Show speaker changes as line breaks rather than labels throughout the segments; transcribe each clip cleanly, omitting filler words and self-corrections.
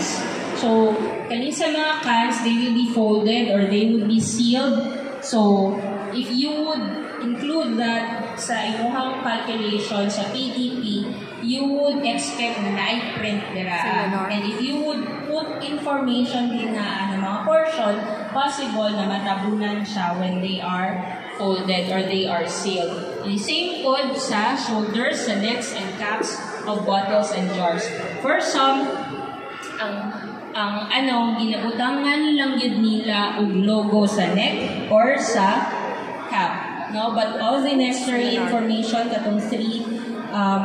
cans. So, kani sa mga cans, they will be folded or they will be sealed. So, if you would include that sa inyong calculation sa PDP, you would expect light print dira. And if you would put information din na mga portion, possible na matabunan siya when they are folded or they are sealed. And same code sa shoulders, sa necks, and caps of bottles and jars. For some, ang ginabutangan lang yun nila og logo sa neck or sa cap. No, but all the necessary information, katong three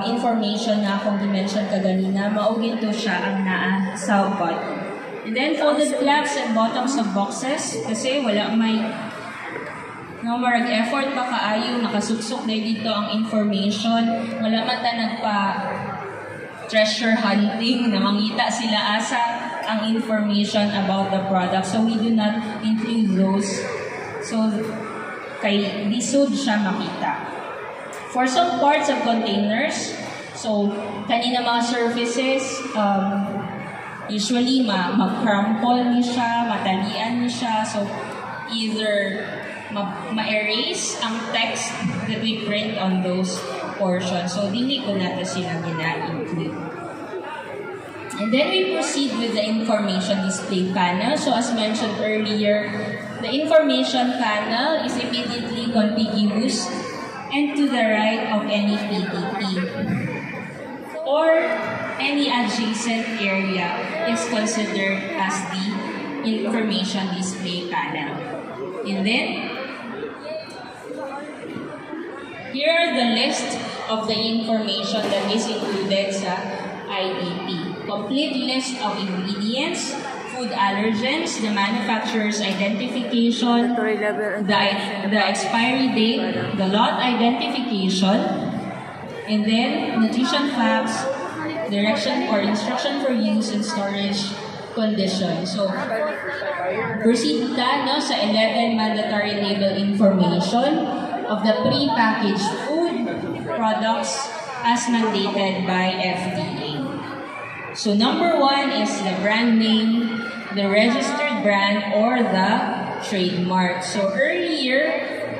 information na akong dimension kaganina, maugin to siya ang naa sa bottom. And then folded flaps and bottoms of boxes kasi wala may marag effort pa kaayo, nakasuksok na dito ang information, wala man ta nagpa treasure hunting na mangita sila asa ang information about the product. So we do not include those. So kay lisod siya makita. For some parts of containers, so kanina mga surfaces, usually mag-crumple ni siya, matalian ni siya. So either ma-erase ang text that we print on those portions. So dili ko natin sila gina-include. And then we proceed with the information display panel. So as mentioned earlier, the information panel is immediately contiguous and to the right of any PDP. Or any adjacent area is considered as the information display panel. And then, here are the list of the information that is included sa IDP. Complete list of ingredients, food allergens, the manufacturer's identification, the expiry date, the lot identification, and then nutrition facts, direction or instruction for use and storage conditions. So, proceed ta sa 11 mandatory label information of the pre-packaged food products as mandated by FDA. So number 1 is the brand name, the registered brand, or the trademark. So earlier,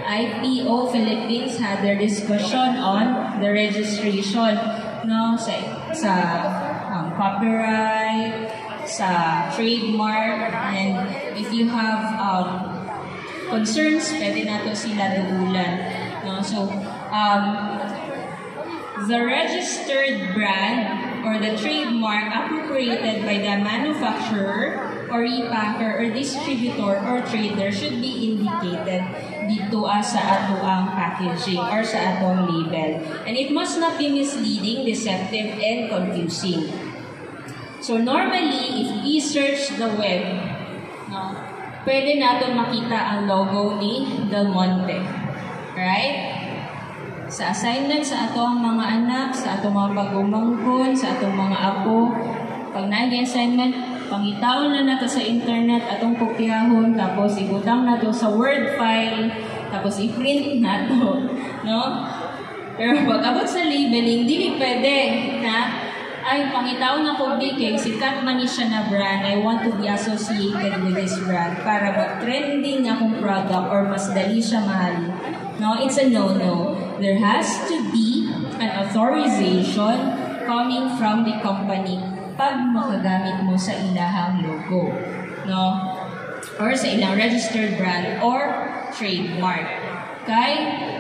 IPO Philippines had their discussion on the registration, no, sa copyright, sa trademark, and if you have concerns, pwede nato sila dugulan. No? So, the registered brand or the trademark appropriated by the manufacturer or repacker or distributor or trader should be indicated dito sa ato ang packaging or sa atong label. And it must not be misleading, deceptive, and confusing. So normally, if we search the web, no, pwede natin makita ang logo ni Del Monte. Right? Sa assignment sa ato ang mga anak, sa ato mga pagumangkon, sa atong mga apo, pag nag-assignment, pangitaon na nato sa internet, atong kopyahon, tapos ibutang nato sa Word file, tapos i-print nato. No? Pero pag abot sa labeling, di pwede na ay, pangitaon na ko kay sikat man ni siya na brand, I want to be associated with this brand para mag-trending akong product or mas dali siya mahal. No, it's a no-no. There has to be an authorization coming from the company pag makagamit mo sa ilahang logo. No? Or sa ilang registered brand or trademark. Kay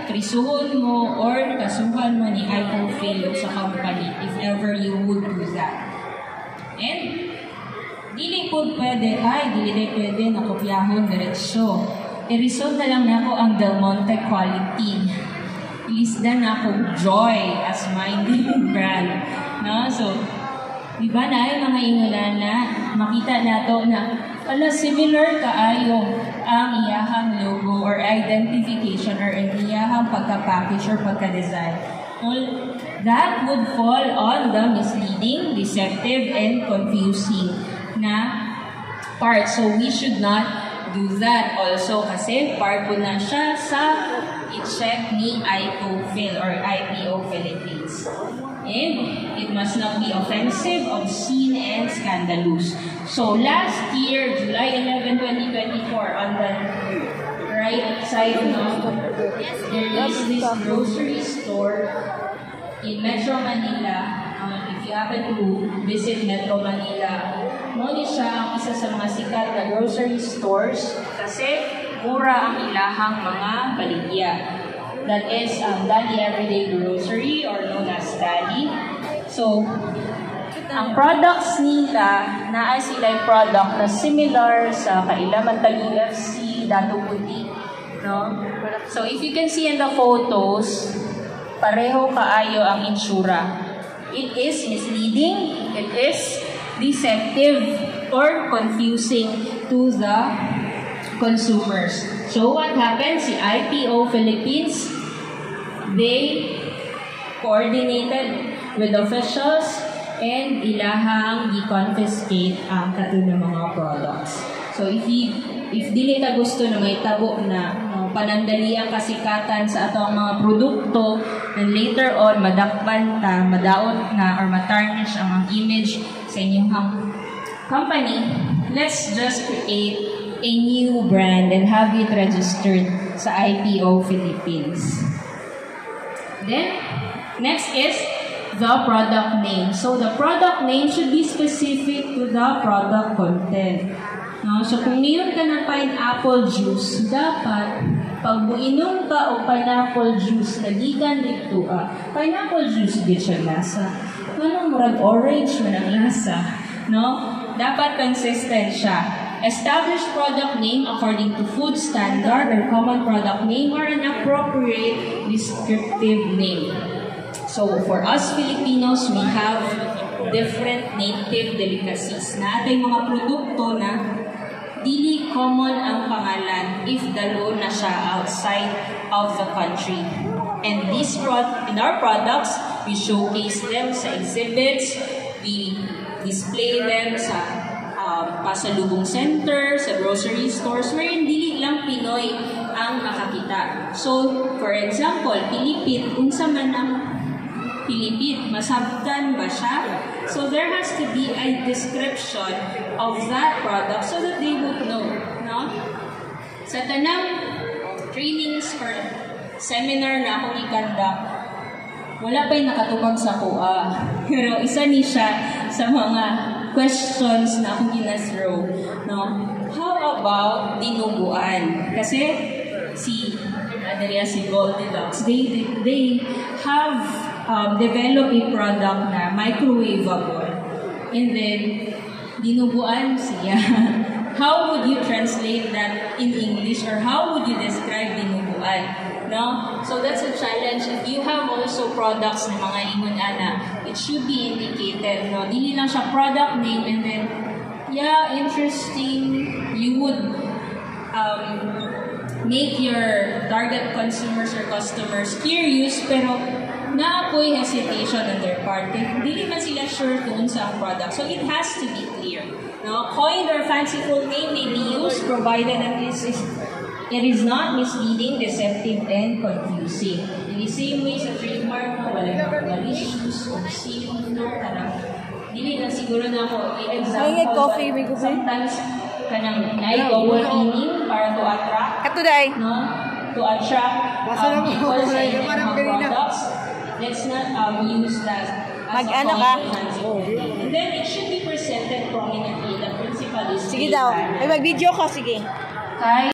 krisuhon mo or kasuhan mo ni IPO sa company if ever you would do that. And dili po pwede, dili pwede na kopyahon diretsyo. I-resolve na lang nako ang Del Monte quality. Ilisda na ako Joy as my brand. No? So, diba na ay mga ingulana, makita nato na similar kaayo ang iyahang logo or identification or ang iyahang pagka-package or pagka-design. Well, that would fall on the misleading, deceptive, and confusing na part. So, we should not do that also kasi part po na siya sa i-check ni IPO or IPO Philippines. And it must not be offensive, obscene, and scandalous. So last year, July 11, 2024, on the right side, there is this grocery store in Metro Manila. If you happen to visit Metro Manila, muli siya ang isa sa mga sikat na grocery stores kasi mura ang ilahang mga baligya. That is Dali Everyday Grocery or known as Dali. So, ang products nila, naa sila yung product na similar sa Kailaman Taguig FC, Dato Puti. No? So, if you can see in the photos, pareho kaayo ang insura. It is misleading, it is deceptive, or confusing to the consumers. So, what happens? Si IPO Philippines, they coordinated with officials and ilahang i-confiscate ang katulong mga products. So if dili ta gusto na may tabo na panandali ang kasikatan sa atong mga produkto and later on madakpan ta, madaot na or matarnish ang image sa inyong company, let's just create a new brand and have it registered sa IPO Philippines. Then, next is the product name. So, the product name should be specific to the product content. No? So, kung niyon ka ng pineapple juice, dapat, pag inom ka o pineapple juice, nagigan dito pineapple juice din siya lasa. Anong murag orange man ang lasa? No? Dapat consistent siya. Establish product name according to food standard or common product name or an appropriate descriptive name. So, for us Filipinos, we have different native delicacies na ating mga produkto na dili common ang pangalan if dalo na siya outside of the country. And in our products, we showcase them sa exhibits, we display them sa pasalubong center, sa grocery stores, wherein dili lang Pinoy ang makakita. So, for example, Pilipit, unsa man ang Pilipit, masabtan ba siya? So, there has to be a description of that product so that they would know. No? Sa tanang trainings or seminar na akong i-conduct, wala pa'y nakatubag sa kuha. Pero isa ni siya sa mga questions na akong ginasrow. No? How about dinuguan? Kasi si Goldilocks, they have developed a product na microwavable. And then, dinuguan siya. How would you translate that in English or how would you describe dinuguan? No? So that's a challenge. If you have also products na mga ingon-ana, it should be indicated. No? Dili lang siya product name and then, yeah, interesting. You would make your target consumers or customers curious, pero naapoy hesitation on their part. Dili man sila sure kung sa ang product. So it has to be clear. No? Coined or fanciful name may be used provided that it is not misleading, deceptive, and confusing. In the same way sa trademark mo, wala malicious, obscene, dili na siguro na ako i-example. Sometimes, kanang common meaning para to attract. No? To attract people sa inyong mga products. Let's not use that as a common. And then, it should be presented prominently. The principal is
sige daw. Ay, mag-video ka, sige.